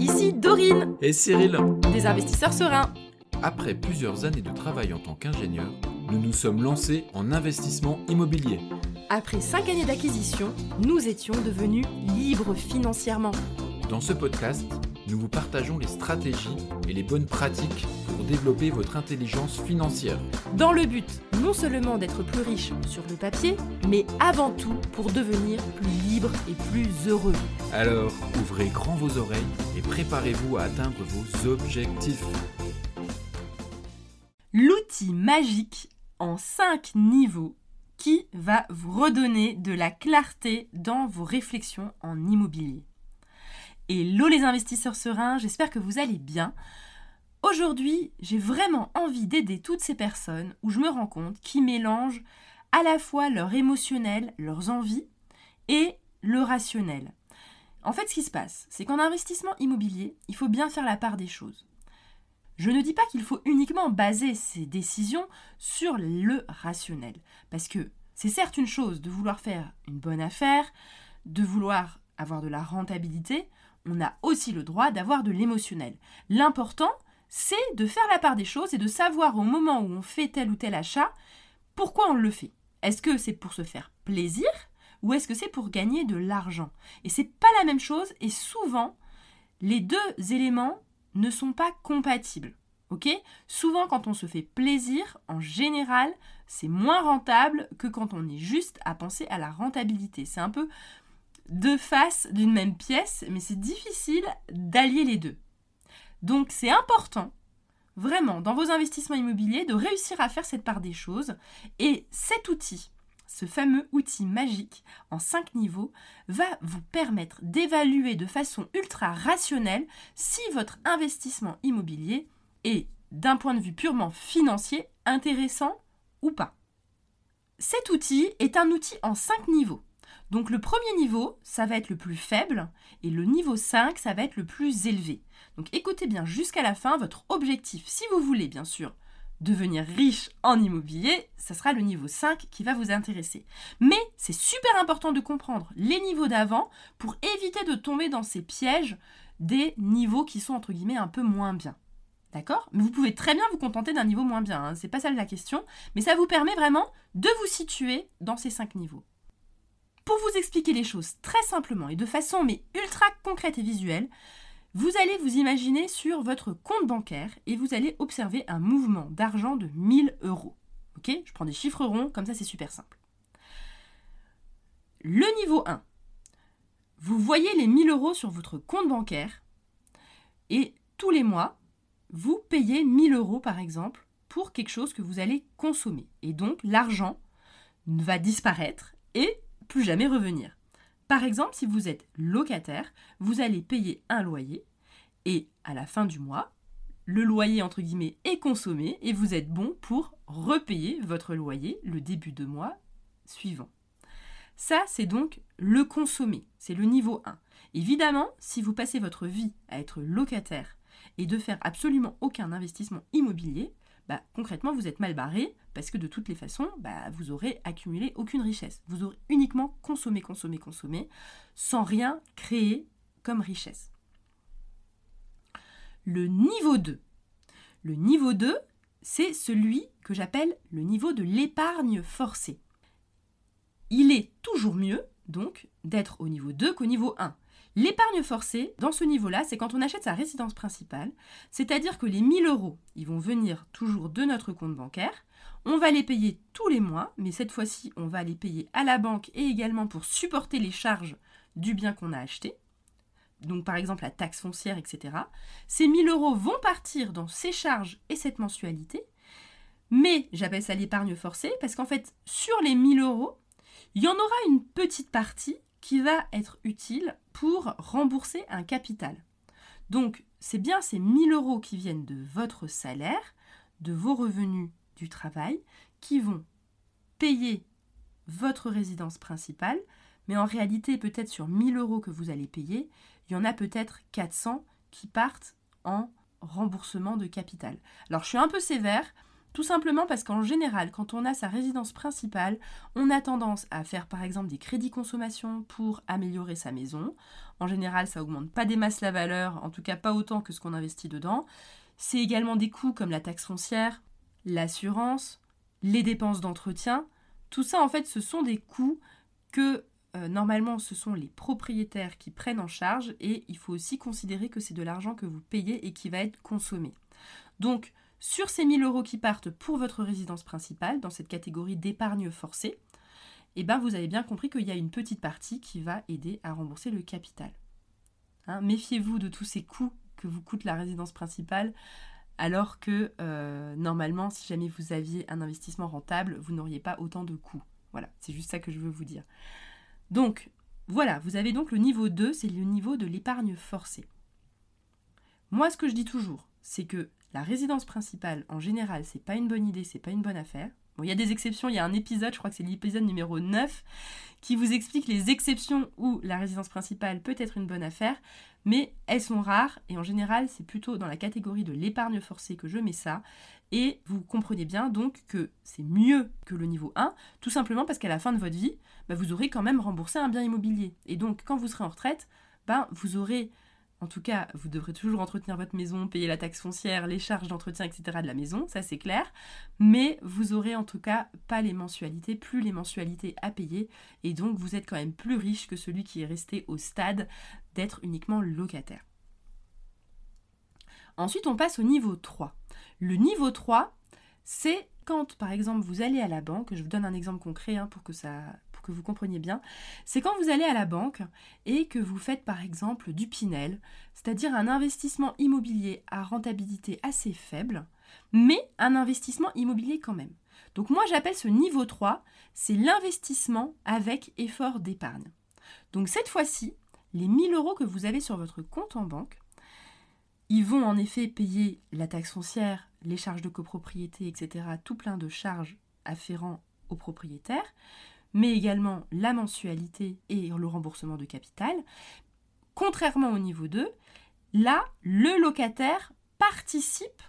ici Dorine, Et Cyril, des investisseurs sereins. après plusieurs années de travail en tant qu'ingénieur, nous nous sommes lancés en investissement immobilier. Après 5 années d'acquisition, nous étions devenus libres financièrement. Dans ce podcast, nous vous partageons les stratégies et les bonnes pratiques pour développer votre intelligence financière. Dans le but non seulement d'être plus riche sur le papier, mais avant tout pour devenir plus libre et plus heureux. Alors, ouvrez grand vos oreilles et préparez-vous à atteindre vos objectifs. L'outil magique en 5 niveaux qui va vous redonner de la clarté dans vos réflexions en immobilier. Hello les investisseurs sereins, j'espère que vous allez bien. Aujourd'hui, j'ai vraiment envie d'aider toutes ces personnes où je me rends compte qu'ils mélangent à la fois leur émotionnel, leurs envies et le rationnel. En fait, ce qui se passe, c'est qu'en investissement immobilier, il faut bien faire la part des choses. Je ne dis pas qu'il faut uniquement baser ses décisions sur le rationnel, parce que c'est certes une chose de vouloir faire une bonne affaire, de vouloir avoir de la rentabilité, on a aussi le droit d'avoir de l'émotionnel. L'important, c'est de faire la part des choses et de savoir au moment où on fait tel ou tel achat, pourquoi on le fait. Est-ce que c'est pour se faire plaisir ou est-ce que c'est pour gagner de l'argent? Et c'est pas la même chose et souvent, les deux éléments ne sont pas compatibles. Ok ? Souvent, quand on se fait plaisir, en général, c'est moins rentable que quand on est juste à penser à la rentabilité. C'est un peu deux faces d'une même pièce, mais c'est difficile d'allier les deux. Donc, c'est important, vraiment, dans vos investissements immobiliers, de réussir à faire cette part des choses. Et cet outil, ce fameux outil magique en 5 niveaux, va vous permettre d'évaluer de façon ultra rationnelle si votre investissement immobilier est, d'un point de vue purement financier, intéressant ou pas. Cet outil est un outil en 5 niveaux. Donc le premier niveau, ça va être le plus faible et le niveau 5, ça va être le plus élevé. Donc écoutez bien jusqu'à la fin, votre objectif, si vous voulez bien sûr devenir riche en immobilier, ça sera le niveau 5 qui va vous intéresser. Mais c'est super important de comprendre les niveaux d'avant pour éviter de tomber dans ces pièges des niveaux qui sont entre guillemets un peu moins bien. D'accord ? Mais vous pouvez très bien vous contenter d'un niveau moins bien, c'est pas ça la question, mais ça vous permet vraiment de vous situer dans ces 5 niveaux. Pour vous expliquer les choses très simplement et de façon mais ultra concrète et visuelle, vous allez vous imaginer sur votre compte bancaire et vous allez observer un mouvement d'argent de 1 000 €. Ok ? Je prends des chiffres ronds, comme ça c'est super simple. Le niveau 1, vous voyez les 1 000 € sur votre compte bancaire et tous les mois, vous payez 1 000 € par exemple pour quelque chose que vous allez consommer. Et donc l'argent va disparaître et plus jamais revenir. Par exemple, si vous êtes locataire, vous allez payer un loyer et à la fin du mois, le loyer entre guillemets est consommé et vous êtes bon pour repayer votre loyer le début de mois suivant. Ça, c'est donc le consommer, c'est le niveau 1. Évidemment, si vous passez votre vie à être locataire et de faire absolument aucun investissement immobilier, concrètement, vous êtes mal barré parce que de toutes les façons, vous aurez accumulé aucune richesse. Vous aurez uniquement consommé, sans rien créer comme richesse. Le niveau 2. Le niveau 2, c'est celui que j'appelle le niveau de l'épargne forcée. Il est toujours mieux, donc, d'être au niveau 2 qu'au niveau 1. L'épargne forcée, dans ce niveau-là, c'est quand on achète sa résidence principale, c'est-à-dire que les 1 000 €, ils vont venir toujours de notre compte bancaire, on va les payer tous les mois, mais cette fois-ci, on va les payer à la banque et également pour supporter les charges du bien qu'on a acheté, donc par exemple la taxe foncière, etc. Ces 1 000 € vont partir dans ces charges et cette mensualité, mais j'appelle ça l'épargne forcée parce qu'en fait, sur les 1 000 €, il y en aura une petite partie qui va être utile pour rembourser un capital. Donc, c'est bien ces 1 000 € qui viennent de votre salaire, de vos revenus du travail, qui vont payer votre résidence principale, mais en réalité, peut-être sur 1 000 € que vous allez payer, il y en a peut-être 400 qui partent en remboursement de capital. Alors, je suis un peu sévère, Tout simplement parce qu'en général, quand on a sa résidence principale, on a tendance à faire par exemple des crédits consommation pour améliorer sa maison. En général, ça augmente pas des masses la valeur, en tout cas pas autant que ce qu'on investit dedans. C'est également des coûts comme la taxe foncière, l'assurance, les dépenses d'entretien. Tout ça, en fait, ce sont des coûts que normalement, ce sont les propriétaires qui prennent en charge et il faut aussi considérer que c'est de l'argent que vous payez et qui va être consommé. Donc, sur ces 1 000 € qui partent pour votre résidence principale, dans cette catégorie d'épargne forcée, eh ben, vous avez bien compris qu'il y a une petite partie qui va aider à rembourser le capital. Méfiez-vous de tous ces coûts que vous coûte la résidence principale, alors que normalement, si jamais vous aviez un investissement rentable, vous n'auriez pas autant de coûts. Voilà, c'est juste ça que je veux vous dire. Donc, voilà, vous avez donc le niveau 2, c'est le niveau de l'épargne forcée. Moi, ce que je dis toujours, c'est que la résidence principale, en général, c'est pas une bonne idée, c'est pas une bonne affaire. Bon, il y a des exceptions, il y a un épisode, je crois que c'est l'épisode numéro 9, qui vous explique les exceptions où la résidence principale peut être une bonne affaire, mais elles sont rares, et en général, c'est plutôt dans la catégorie de l'épargne forcée que je mets ça, et vous comprenez bien donc que c'est mieux que le niveau 1, tout simplement parce qu'à la fin de votre vie, vous aurez quand même remboursé un bien immobilier. Et donc, quand vous serez en retraite, vous aurez... En tout cas, vous devrez toujours entretenir votre maison, payer la taxe foncière, les charges d'entretien, etc. de la maison, ça c'est clair. Mais vous aurez en tout cas pas les mensualités, plus les mensualités à payer. Et donc vous êtes quand même plus riche que celui qui est resté au stade d'être uniquement locataire. Ensuite, on passe au niveau 3. Le niveau 3, c'est quand, par exemple, vous allez à la banque, je vous donne un exemple concret pour que vous compreniez bien, c'est quand vous allez à la banque et que vous faites par exemple du Pinel, c'est-à-dire un investissement immobilier à rentabilité assez faible, mais un investissement immobilier quand même. Donc moi j'appelle ce niveau 3, c'est l'investissement avec effort d'épargne. Donc cette fois-ci, les 1 000 € que vous avez sur votre compte en banque, ils vont en effet payer la taxe foncière, les charges de copropriété, etc., tout plein de charges afférents aux propriétaires, mais également la mensualité et le remboursement de capital. Contrairement au niveau 2, là, le locataire participe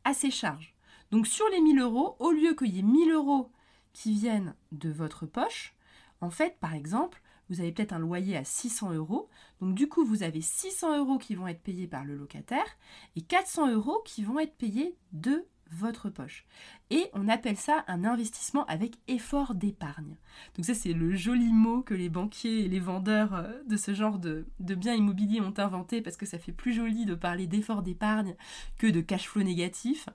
à ces charges. Donc sur les 1 000 €, au lieu qu'il y ait 1 000 € qui viennent de votre poche, en fait, par exemple, vous avez peut-être un loyer à 600 €, donc du coup, vous avez 600 € qui vont être payés par le locataire et 400 € qui vont être payés de votre poche. Et on appelle ça un investissement avec effort d'épargne. Donc ça, c'est le joli mot que les banquiers et les vendeurs de ce genre de biens immobiliers ont inventé parce que ça fait plus joli de parler d'effort d'épargne que de cash flow négatif.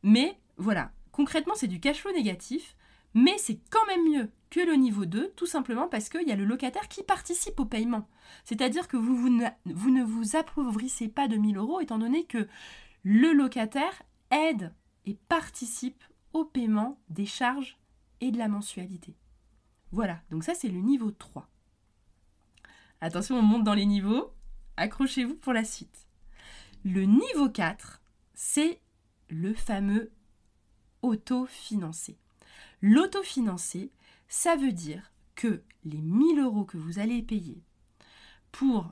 Mais voilà, concrètement, c'est du cash flow négatif, mais c'est quand même mieux que le niveau 2, tout simplement parce qu'il y a le locataire qui participe au paiement. C'est-à-dire que vous ne vous appauvrissez pas de 1 000 € étant donné que le locataire aide et participe au paiement des charges et de la mensualité. Voilà, donc ça c'est le niveau 3. Attention, on monte dans les niveaux, accrochez-vous pour la suite. Le niveau 4, c'est le fameux autofinancé. L'autofinancé, ça veut dire que les 1 000 € que vous allez payer pour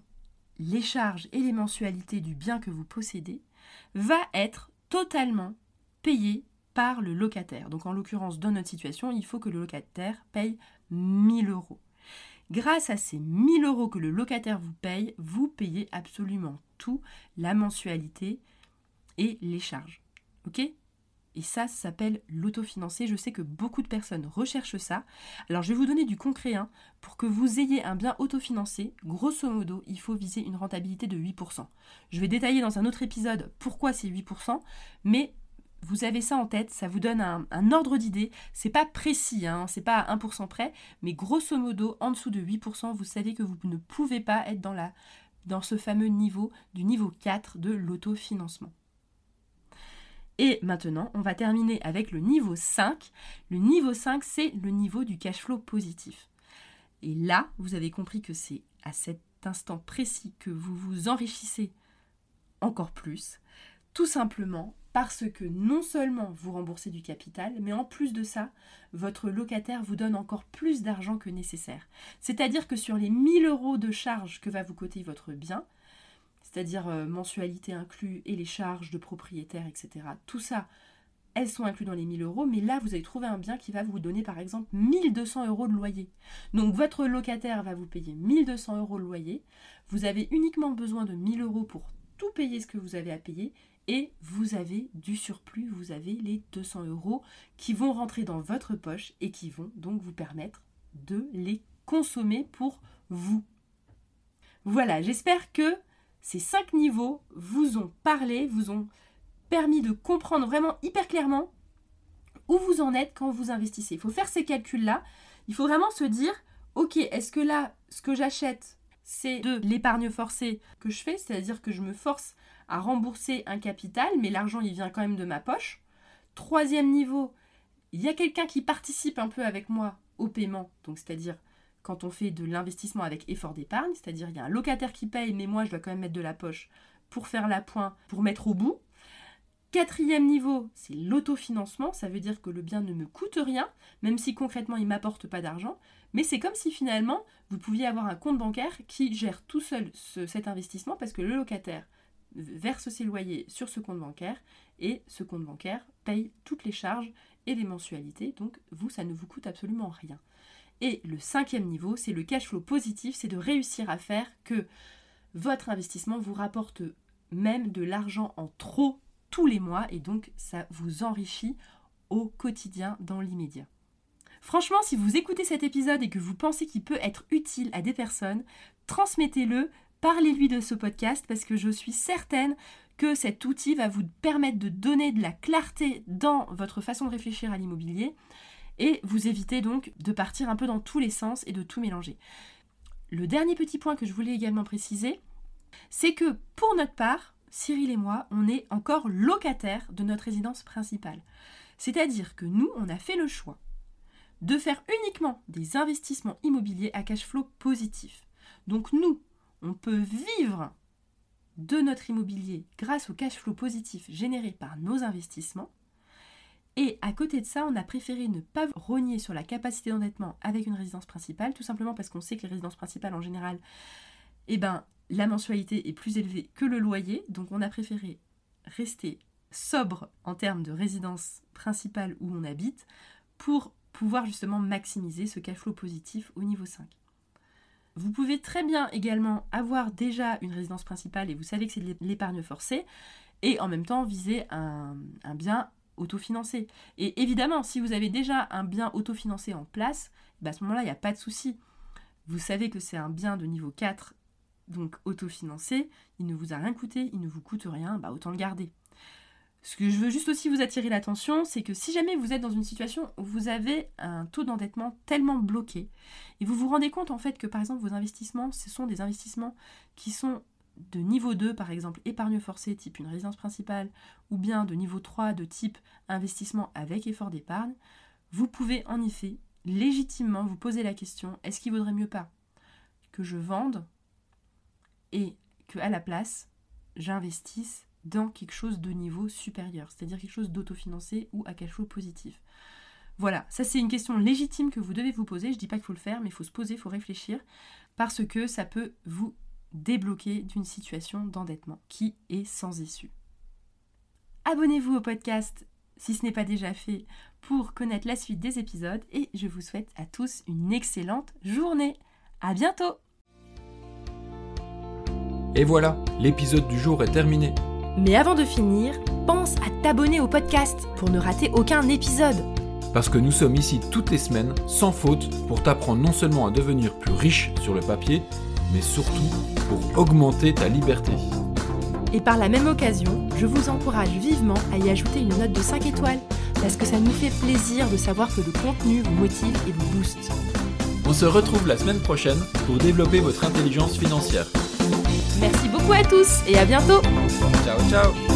les charges et les mensualités du bien que vous possédez va être totalement payé par le locataire. Donc en l'occurrence, dans notre situation, il faut que le locataire paye 1 000 €. Grâce à ces 1 000 € que le locataire vous paye, vous payez absolument tout, la mensualité et les charges. Ok ? Et ça s'appelle l'autofinancé. Je sais que beaucoup de personnes recherchent ça. Alors je vais vous donner du concret. Pour que vous ayez un bien autofinancé, grosso modo, il faut viser une rentabilité de 8%. Je vais détailler dans un autre épisode pourquoi c'est 8%, mais vous avez ça en tête, ça vous donne un ordre d'idée. C'est pas précis, c'est pas à 1% près, mais grosso modo, en dessous de 8%, vous savez que vous ne pouvez pas être dans ce fameux niveau, du niveau 4 de l'autofinancement. Et maintenant, on va terminer avec le niveau 5. Le niveau 5, c'est le niveau du cash flow positif. Et là, vous avez compris que c'est à cet instant précis que vous vous enrichissez encore plus, tout simplement parce que non seulement vous remboursez du capital, mais en plus de ça, votre locataire vous donne encore plus d'argent que nécessaire. C'est-à-dire que sur les 1 000 € de charges que va vous coûter votre bien, c'est-à-dire mensualité inclus et les charges de propriétaire, etc. Tout ça, elles sont incluses dans les 1 000 euros, mais là, vous allez trouver un bien qui va vous donner, par exemple, 1 200 euros de loyer. Donc, votre locataire va vous payer 1 200 euros de loyer. Vous avez uniquement besoin de 1 000 euros pour tout payer ce que vous avez à payer. Et vous avez du surplus, vous avez les 200 euros qui vont rentrer dans votre poche et qui vont donc vous permettre de les consommer pour vous. Voilà, j'espère que ces 5 niveaux vous ont parlé, vous ont permis de comprendre vraiment hyper clairement où vous en êtes quand vous investissez. Il faut faire ces calculs-là. Il faut vraiment se dire, ok, est-ce que là, ce que j'achète, c'est de l'épargne forcée que je fais, c'est-à-dire que je me force à rembourser un capital, mais l'argent, il vient quand même de ma poche. 3e niveau, il y a quelqu'un qui participe un peu avec moi au paiement, donc c'est-à-dire quand on fait de l'investissement avec effort d'épargne, c'est-à-dire il y a un locataire qui paye, mais moi, je dois quand même mettre de la poche pour faire l'appoint, pour mettre au bout. 4e niveau, c'est l'autofinancement, ça veut dire que le bien ne me coûte rien, même si concrètement il ne m'apporte pas d'argent, mais c'est comme si finalement vous pouviez avoir un compte bancaire qui gère tout seul cet investissement parce que le locataire verse ses loyers sur ce compte bancaire et ce compte bancaire paye toutes les charges et les mensualités, donc vous, ça ne vous coûte absolument rien. Et le 5e niveau, c'est le cash flow positif, c'est de réussir à faire que votre investissement vous rapporte même de l'argent en trop tous les mois et donc ça vous enrichit au quotidien dans l'immédiat. Franchement, si vous écoutez cet épisode et que vous pensez qu'il peut être utile à des personnes, transmettez-le, parlez-lui de ce podcast parce que je suis certaine que cet outil va vous permettre de donner de la clarté dans votre façon de réfléchir à l'immobilier et vous éviter donc de partir un peu dans tous les sens et de tout mélanger. Le dernier petit point que je voulais également préciser, c'est que pour notre part, Cyril et moi, on est encore locataires de notre résidence principale. C'est-à-dire que nous, on a fait le choix de faire uniquement des investissements immobiliers à cash flow positif. Donc nous, on peut vivre de notre immobilier grâce au cash flow positif généré par nos investissements. Et à côté de ça, on a préféré ne pas rogner sur la capacité d'endettement avec une résidence principale, tout simplement parce qu'on sait que les résidences principales en général, la mensualité est plus élevée que le loyer, donc on a préféré rester sobre en termes de résidence principale où on habite pour pouvoir justement maximiser ce cash flow positif au niveau 5. Vous pouvez très bien également avoir déjà une résidence principale et vous savez que c'est de l'épargne forcée et en même temps viser un bien autofinancé. Et évidemment, si vous avez déjà un bien autofinancé en place, à ce moment-là, il n'y a pas de souci. Vous savez que c'est un bien de niveau 4, donc autofinancé, il ne vous a rien coûté, il ne vous coûte rien, autant le garder. Ce que je veux juste aussi vous attirer l'attention, c'est que si jamais vous êtes dans une situation où vous avez un taux d'endettement tellement bloqué, et vous vous rendez compte en fait que par exemple vos investissements, ce sont des investissements qui sont de niveau 2, par exemple épargne forcée type une résidence principale, ou bien de niveau 3 de type investissement avec effort d'épargne, vous pouvez en effet légitimement vous poser la question, est-ce qu'il vaudrait mieux pas que je vende et qu'à la place, j'investisse dans quelque chose de niveau supérieur, c'est-à-dire quelque chose d'autofinancé ou à cash flow positif. Voilà, ça c'est une question légitime que vous devez vous poser, je ne dis pas qu'il faut le faire, mais il faut se poser, il faut réfléchir, parce que ça peut vous débloquer d'une situation d'endettement qui est sans issue. Abonnez-vous au podcast si ce n'est pas déjà fait pour connaître la suite des épisodes et je vous souhaite à tous une excellente journée. À bientôt! Et voilà, l'épisode du jour est terminé. Mais avant de finir, pense à t'abonner au podcast pour ne rater aucun épisode. Parce que nous sommes ici toutes les semaines, sans faute, pour t'apprendre non seulement à devenir plus riche sur le papier, mais surtout pour augmenter ta liberté. Et par la même occasion, je vous encourage vivement à y ajouter une note de 5 étoiles, parce que ça nous fait plaisir de savoir que le contenu vous motive et vous booste. On se retrouve la semaine prochaine pour développer votre intelligence financière. Merci beaucoup à tous et à bientôt. Ciao, ciao.